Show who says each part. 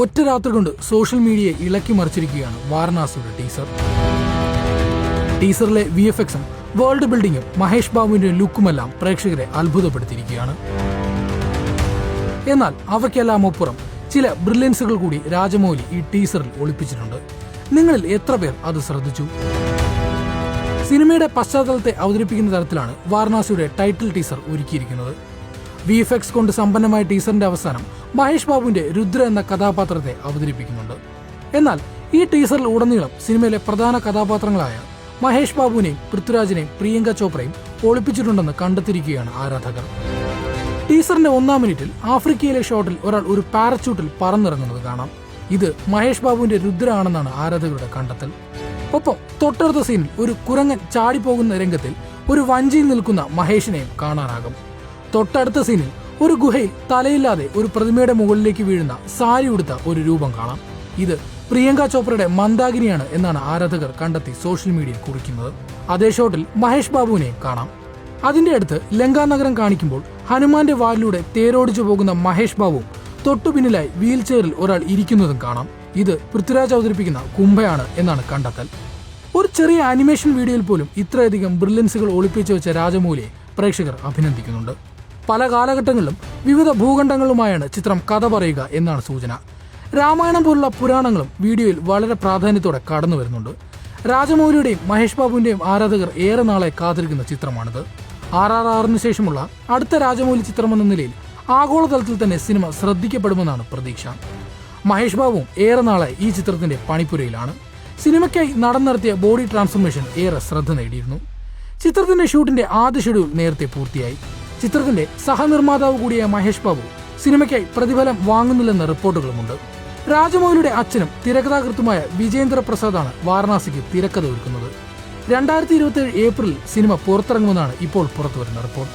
Speaker 1: ഒറ്റ രാത്രി കൊണ്ട് സോഷ്യൽ മീഡിയയെ ഇളക്കി മറിച്ചിരിക്കുകയാണ് വാരണാസിയുടെ ടീസർ. ടീസറിലെ VFXും വേൾഡ് ബിൽഡിങ്ങും മഹേഷ് ബാബുവിന്റെ ലുക്കുമെല്ലാം പ്രേക്ഷകരെ അത്ഭുതപ്പെടുത്തിയിരിക്കുകയാണ്. എന്നാൽ അവയ്ക്കെല്ലാം അപ്പുറം ചില ബ്രില്യൻസുകൾ കൂടി രാജമൗലി ഈ ടീസറിൽ ഒളിപ്പിച്ചിട്ടുണ്ട്. നിങ്ങളിൽ എത്ര പേർ അത് ശ്രദ്ധിച്ചു? സിനിമയുടെ പശ്ചാത്തലത്തെ അവതരിപ്പിക്കുന്ന തരത്തിലാണ് വാരണാസിയുടെ ടൈറ്റിൽ ടീസർ ഒരുക്കിയിരിക്കുന്നത്. VFX കൊണ്ട് സമ്പന്നമായ ടീസറിന്റെ അവസാനം മഹേഷ് ബാബുവിന്റെ രുദ്ര എന്ന കഥാപാത്രത്തെ അവതരിപ്പിക്കുന്നുണ്ട്. എന്നാൽ ഈ ടീസറിൽ ഉടനീളം സിനിമയിലെ പ്രധാന കഥാപാത്രങ്ങളായ മഹേഷ് ബാബുവിനെയും പൃഥ്വിരാജിനെയും പ്രിയങ്ക ചോപ്രയും ഒളിപ്പിച്ചിട്ടുണ്ടെന്ന് കണ്ടെത്തിയിരിക്കുകയാണ് ആരാധകർ. ടീസറിന്റെ 1-ാം മിനിറ്റിൽ ആഫ്രിക്കയിലെ ഷോട്ടിൽ ഒരാൾ ഒരു പാരച്യൂട്ടിൽ പറന്നിറങ്ങുന്നത് കാണാം. ഇത് മഹേഷ് ബാബുവിന്റെ രുദ്ര ആണെന്നാണ് ആരാധകരുടെ കണ്ടെത്തൽ. ഒപ്പം തൊട്ടടുത്ത സീനിൽ ഒരു കുരങ്ങൻ ചാടിപ്പോകുന്ന രംഗത്തിൽ ഒരു വഞ്ചിയിൽ നിൽക്കുന്ന മഹേഷിനെയും കാണാനാകും. തൊട്ടടുത്ത സീനിൽ ഒരു ഗുഹയിൽ തലയില്ലാതെ ഒരു പ്രതിമയുടെ മുകളിലേക്ക് വീഴുന്ന സാരി ഉടുത്ത ഒരു രൂപം കാണാം. ഇത് പ്രിയങ്ക ചോപ്രയുടെ മന്ദാകിനിയാണ് എന്നാണ് ആരാധകർ കണ്ടെത്തി സോഷ്യൽ മീഡിയയിൽ കുറിക്കുന്നത്. അതേ ഷോട്ടിൽ മഹേഷ് ബാബുവിനെയും കാണാം. അതിന്റെ അടുത്ത് ലങ്കാ നഗരം കാണിക്കുമ്പോൾ ഹനുമാന്റെ വാലിലൂടെ തേരോടിച്ചു പോകുന്ന മഹേഷ് ബാബു തൊട്ടു പിന്നിലായി വീൽ ചെയറിൽ ഒരാൾ ഇരിക്കുന്നതും കാണാം. ഇത് പൃഥ്വിരാജ് അവതരിപ്പിക്കുന്ന കുംഭയാണ് എന്നാണ് കണ്ടെത്തൽ. ഒരു ചെറിയ ആനിമേഷൻ വീഡിയോയിൽ പോലും ഇത്രയധികം ബ്രില്യൻസുകൾ ഒളിപ്പിച്ചു വെച്ച രാജമൗലിയെ പ്രേക്ഷകർ അഭിനന്ദിക്കുന്നുണ്ട്. പല കാലഘട്ടങ്ങളിലും വിവിധ ഭൂഖണ്ഡങ്ങളുമായാണ് ചിത്രം കഥ പറയുക എന്നാണ് സൂചന. രാമായണം പോലുള്ള പുരാണങ്ങളും വീഡിയോയിൽ വളരെ പ്രാധാന്യത്തോടെ കടന്നു വരുന്നുണ്ട്. രാജമൗലിയുടെയും മഹേഷ് ബാബുവിന്റെയും ആരാധകർ ഏറെ നാളെ കാത്തിരിക്കുന്ന ചിത്രമാണിത്. RRRന് ശേഷമുള്ള അടുത്ത രാജമൗലി ചിത്രമെന്ന നിലയിൽ ആഗോളതലത്തിൽ തന്നെ സിനിമ ശ്രദ്ധിക്കപ്പെടുമെന്നാണ് പ്രതീക്ഷ. മഹേഷ് ബാബുവും ഏറെ നാളെ ഈ ചിത്രത്തിന്റെ പണിപ്പുരയിലാണ്. സിനിമയ്ക്കായി നടത്തിയ ബോഡി ട്രാൻസ്ഫോർമേഷൻ ഏറെ ശ്രദ്ധ നേടിയിരുന്നു. ചിത്രത്തിന്റെ ഷൂട്ടിന്റെ ആദ്യ ഷെഡ്യൂൾ നേരത്തെ പൂർത്തിയായി. ചിത്രത്തിന്റെ സഹനിർമ്മാതാവ് കൂടിയായ മഹേഷ് ബാബു സിനിമയ്ക്കായി പ്രതിഫലം വാങ്ങുന്നില്ലെന്ന റിപ്പോർട്ടുകളുമുണ്ട്. രാജമൗലിയുടെ അച്ഛനും തിരക്കഥാകൃത്തുമായ വിജേന്ദ്ര പ്രസാദാണ് വാരണാസിക്ക് തിരക്കഥ ഒരുക്കുന്നത്. 2027 ഏപ്രിലിൽ സിനിമ പുറത്തിറങ്ങുമെന്നാണ് ഇപ്പോൾ പുറത്തുവരുന്ന റിപ്പോർട്ട്.